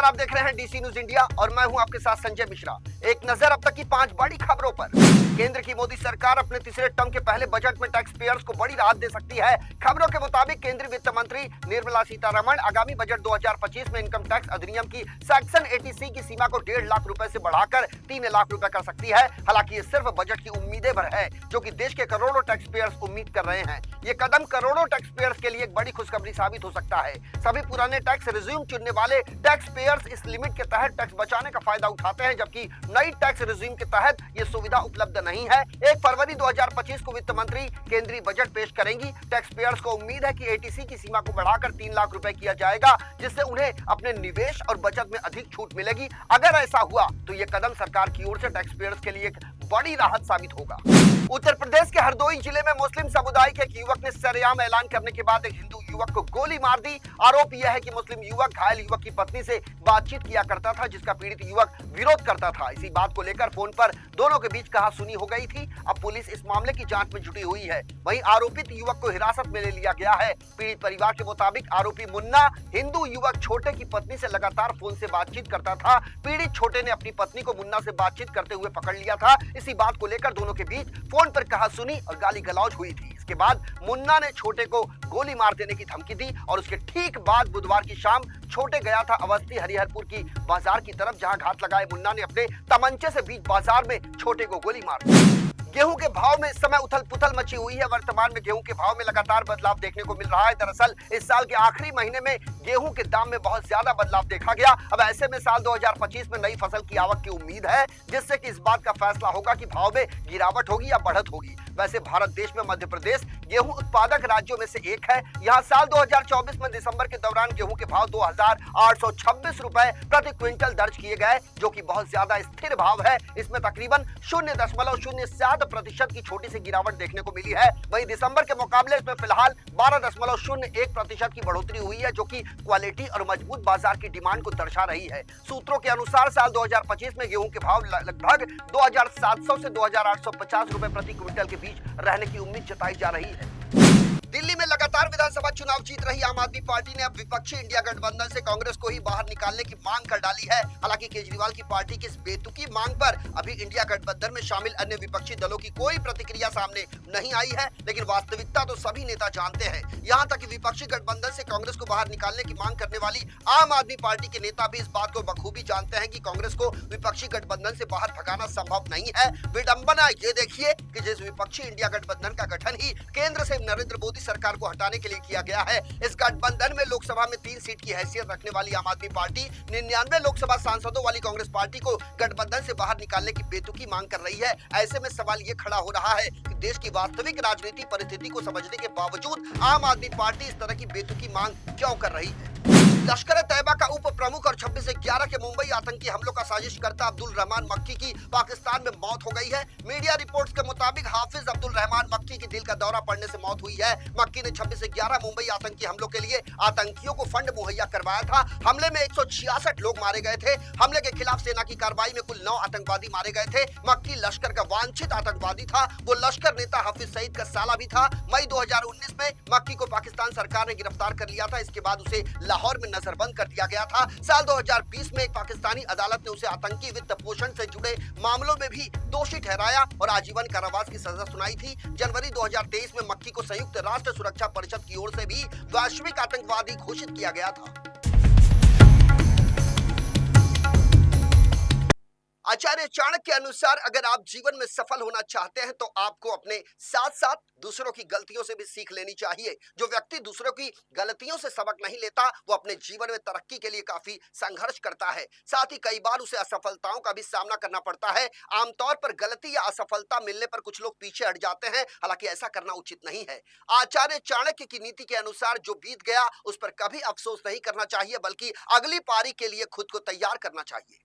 आप देख रहे हैं डीसी न्यूज इंडिया और मैं हूं आपके साथ संजय मिश्रा। एक नजर अब तक की 5 बड़ी खबरों पर। केंद्र की मोदी सरकार अपने तीसरे टर्म के पहले बजट में टैक्स पेयर्स को बड़ी राहत दे सकती है। खबरों के मुताबिक केंद्रीय वित्त मंत्री निर्मला सीतारमण आगामी बजट 2025 में इनकम टैक्स अधिनियम की सेक्शन 80C की सीमा को 1.5 लाख रुपए से बढ़ाकर 3 लाख रुपए कर सकती है। हालांकि ये सिर्फ बजट की उम्मीदें भर है, जो कि देश के करोड़ों टैक्स पेयर्स उम्मीद कर रहे हैं। ये कदम करोड़ों टैक्स पेयर्स के लिए एक बड़ी खुशखबरी साबित हो सकता है। सभी पुराने टैक्स रिज्यूम चुनने वाले टैक्स पेयर्स इस लिमिट के तहत टैक्स बचाने का फायदा उठाते हैं, जबकि नई टैक्स रिज्यूम के तहत ये सुविधा उपलब्ध नहीं है। 1 फरवरी 2025 को वित्त मंत्री केंद्रीय बजट पेश करेंगी। टैक्स पेयर्स को उम्मीद है कि 80C की सीमा को बढ़ाकर 3 लाख रुपए किया जाएगा, जिससे उन्हें अपने निवेश और बचत में अधिक छूट मिलेगी। अगर ऐसा हुआ तो ये कदम सरकार की ओर से टैक्स पेयर्स के लिए एक बड़ी राहत साबित होगा। उत्तर प्रदेश के हरदोई जिले में मुस्लिम समुदाय के एक युवक ने सरेआम ऐलान करने के बाद एक हिंदू युवक को गोली मार दी। आरोप यह है कि मुस्लिम युवक घायल युवक की पत्नी से बातचीत किया करता था, जिसका पीड़ित युवक विरोध करता था। इसी बात को लेकर फोन पर दोनों के बीच कहासुनी हो गई थी। अब पुलिस इस मामले की जांच में जुटी हुई है। वहीं आरोपित युवक को हिरासत में ले लिया गया है। पीड़ित परिवार के मुताबिक आरोपी मुन्ना हिंदू युवक छोटे की पत्नी से लगातार फोन से बातचीत करता था। पीड़ित छोटे ने अपनी पत्नी को मुन्ना से बातचीत करते हुए पकड़ लिया था। इसी बात को लेकर दोनों के बीच फोन पर कहासुनी और गाली गलौज हुई थी। इसके बाद मुन्ना ने छोटे को गोली मार देने की धमकी दी और उसके ठीक बाद बुधवार की शाम छोटे गया था अवस्थी हरिहरपुर की बाजार की तरफ, जहां घात लगाए मुन्ना ने अपने तमंचे से बीच बाजार में छोटे को गोली मार दी। गेहूं के भाव में इस समय उथल पुथल मची हुई है। वर्तमान में गेहूं के भाव में लगातार बदलाव देखने को मिल रहा है। दरअसल इस साल के आखिरी महीने में गेहूं के दाम में बहुत ज्यादा बदलाव देखा गया। अब ऐसे में साल 2025 में नई फसल की आवक की उम्मीद है, जिससे कि इस बात का फैसला होगा कि भाव में गिरावट होगी या बढ़त होगी। वैसे भारत देश में मध्य प्रदेश गेहूं उत्पादक राज्यों में से एक है। यहाँ साल 2024 में दिसंबर के दौरान गेहूं के भाव 2826 रुपए प्रति क्विंटल दर्ज किए गए, जो कि बहुत ज्यादा स्थिर भाव है। इसमें तकरीबन 0.07% की छोटी सी गिरावट देखने को मिली है। वहीं दिसंबर के मुकाबले इसमें फिलहाल 12.01% की बढ़ोतरी हुई है, जो कि क्वालिटी और मजबूत बाजार की डिमांड को दर्शा रही है। सूत्रों के अनुसार साल 2025 में गेहूं के भाव लगभग 2700 से 2850 रुपए प्रति क्विंटल के बीच रहने की उम्मीद जताई जा रही है। दिल्ली में लगातार विधानसभा चुनाव जीत रही आम आदमी पार्टी ने अब विपक्षी इंडिया गठबंधन से कांग्रेस को ही बाहर निकालने की मांग कर डाली है। हालांकि केजरीवाल की पार्टी की इस बेतुकी मांग पर अभी इंडिया गठबंधन में शामिल अन्य विपक्षी दलों की कोई प्रतिक्रिया सामने नहीं आई है, लेकिन वास्तविकता तो सभी नेता जानते हैं। यहाँ तक कि विपक्षी गठबंधन से कांग्रेस को बाहर निकालने की मांग करने वाली आम आदमी पार्टी के नेता भी इस बात को बखूबी जानते हैं कि कांग्रेस को विपक्षी गठबंधन से बाहर भगाना संभव नहीं है। विडंबना ये देखिए कि जिस विपक्षी इंडिया गठबंधन का गठन ही केंद्र से नरेंद्र मोदी सरकार को हटाने के लिए किया गया है। इस गठबंधन में लोकसभा में 3 सीट की हैसियत रखने वाली आम आदमी पार्टी 99 लोकसभा सांसदों वाली कांग्रेस पार्टी को गठबंधन से बाहर निकालने की बेतुकी मांग कर रही है। ऐसे में सवाल ये खड़ा हो रहा है कि देश की वास्तविक राजनीतिक परिस्थिति को समझने के बावजूद आम आदमी पार्टी इस तरह की बेतुकी मांग क्यों कर रही है। लश्कर तैयबा का उप प्रमुख और 26/11 के मुंबई आतंकी हमलों का साजिशकर्ता अब्दुल रहमान मक्की की पाकिस्तान में मौत हो गई है। मीडिया रिपोर्ट्स के मुताबिक हाफिज अब्दुल रहमान मक्की की दिल का दौरा पड़ने से मौत हुई है। मक्की ने 26/11 मुंबई आतंकी हमलों के लिए आतंकियों को फंड मुहैया करवाया था। हमले में 166 लोग मारे गए थे। हमले के खिलाफ सेना की कार्रवाई में कुल 9 आतंकवादी मारे गए थे। मक्की लश्कर का वांछित आतंकवादी था। वो लश्कर नेता हाफिज सईद का साला भी था। मई 2019 में मक्की को पाकिस्तान सरकार ने गिरफ्तार कर लिया था। इसके बाद उसे लाहौर में नजरबंद कर दिया गया था। साल 2020 में एक पाकिस्तानी अदालत ने उसे आतंकी वित्त पोषण से जुड़े मामलों में भी दोषी ठहराया और आजीवन कारावास की सजा सुनाई थी। जनवरी 2023 में मक्की को संयुक्त राष्ट्र सुरक्षा परिषद की ओर से भी वैश्विक आतंकवादी घोषित किया गया था। आचार्य चाणक्य के अनुसार अगर आप जीवन में सफल होना चाहते हैं तो आपको अपने साथ साथ दूसरों की गलतियों से भी सीख लेनी चाहिए। जो व्यक्ति दूसरों की गलतियों से सबक नहीं लेता, वो अपने जीवन में तरक्की के लिए काफी संघर्ष करता है। साथ ही कई बार उसे असफलताओं का भी सामना करना पड़ता है। आमतौर पर गलती या असफलता मिलने पर कुछ लोग पीछे हट जाते हैं, हालांकि ऐसा करना उचित नहीं है। आचार्य चाणक्य की नीति के अनुसार जो बीत गया उस पर कभी अफसोस नहीं करना चाहिए, बल्कि अगली पारी के लिए खुद को तैयार करना चाहिए।